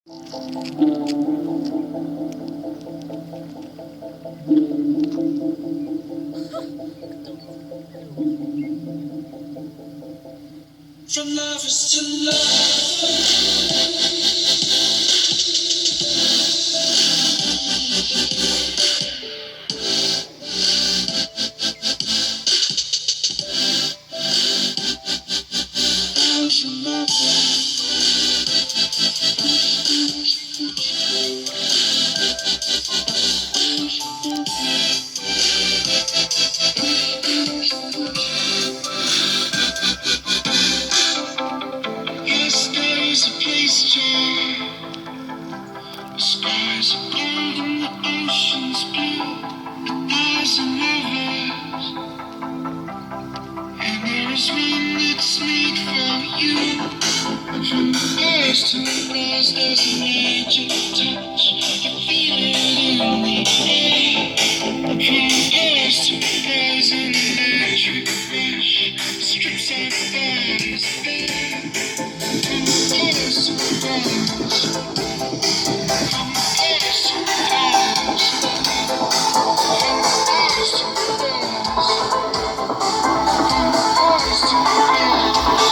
From lovers to lovers. Yes, there is a place to. The skies are golden, the ocean's blue, a thousand rivers, and there is one that's made for you. From the birds to the stars, there's a magic touch. You feel it in the air. From